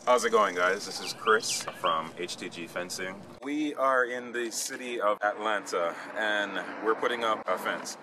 How's it going, guys? This is Chris from HTG Fencing. We are in the city of Atlanta and we're putting up a fence.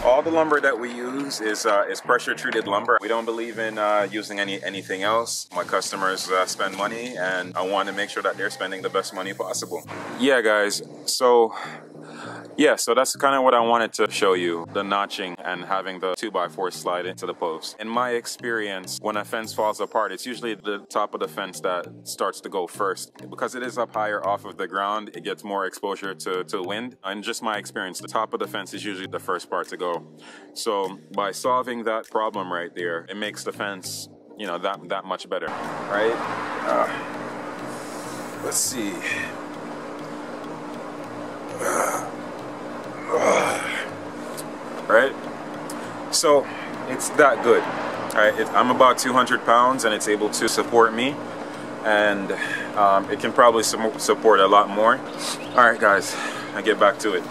All the lumber that we use is pressure treated lumber. We don't believe in using anything else. My customers spend money and I want to make sure that they're spending the best money possible. Yeah, guys, so that's kind of what I wanted to show you, the notching and having the 2x4 slide into the post. In my experience, when a fence falls apart, it's usually the top of the fence that starts to go first. Because it is up higher off of the ground, it gets more exposure to wind. And just my experience, the top of the fence is usually the first part to go. So by solving that problem right there, it makes the fence, you know, that much better, right? Let's see. Right, so it's that good. All right, I'm about 200 pounds and it's able to support me, and it can probably support a lot more. All right, guys, I get back to it.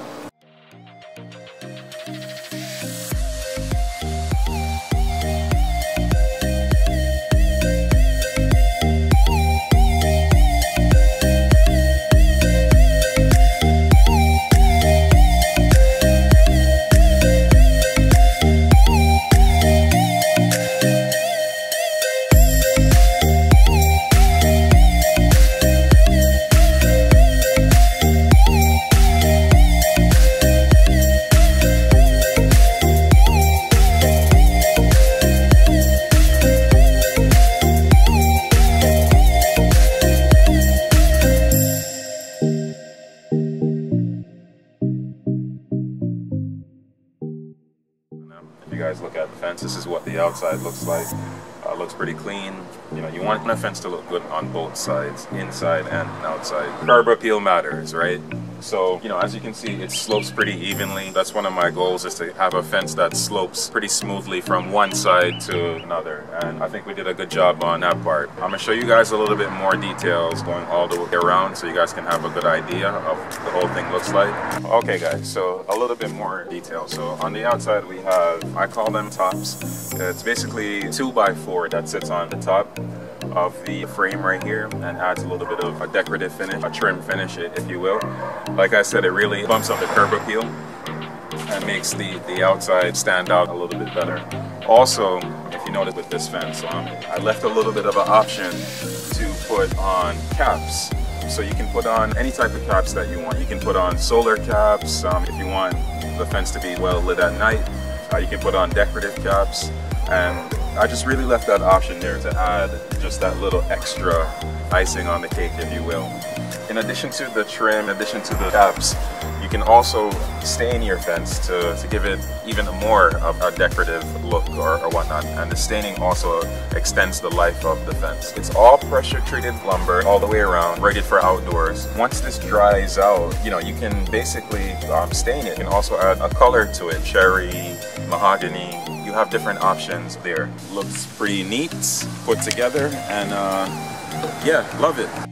If you guys look at the fence, this is what the outside looks like. Looks pretty clean. You know, you want a fence to look good on both sides, inside and outside. Curb appeal matters, right? So, you know, as you can see, it slopes pretty evenly. That's one of my goals, is to have a fence that slopes pretty smoothly from one side to another. And I think we did a good job on that part. I'm gonna show you guys a little bit more details going all the way around so you guys can have a good idea of what the whole thing looks like. Okay, guys, so a little bit more detail. So on the outside we have, I call them tops. It's basically 2x4 that sits on the top of the frame right here and adds a little bit of a decorative finish, a trim finish, if you will. Like I said, it really bumps up the curb appeal and makes the outside stand out a little bit better. Also, if you notice with this fence, I left a little bit of an option to put on caps. So you can put on any type of caps that you want. You can put on solar caps if you want the fence to be well lit at night. You can put on decorative caps, and I just really left that option there to add just that little extra icing on the cake, if you will. In addition to the trim, in addition to the caps, you can also stain your fence to give it even more of a decorative look or whatnot. And the staining also extends the life of the fence. It's all pressure treated lumber all the way around, rated for outdoors. Once this dries out, you know, you can basically stain it. You can also add a color to it, cherry, mahogany. You have different options there. Looks pretty neat, put together, and yeah, love it.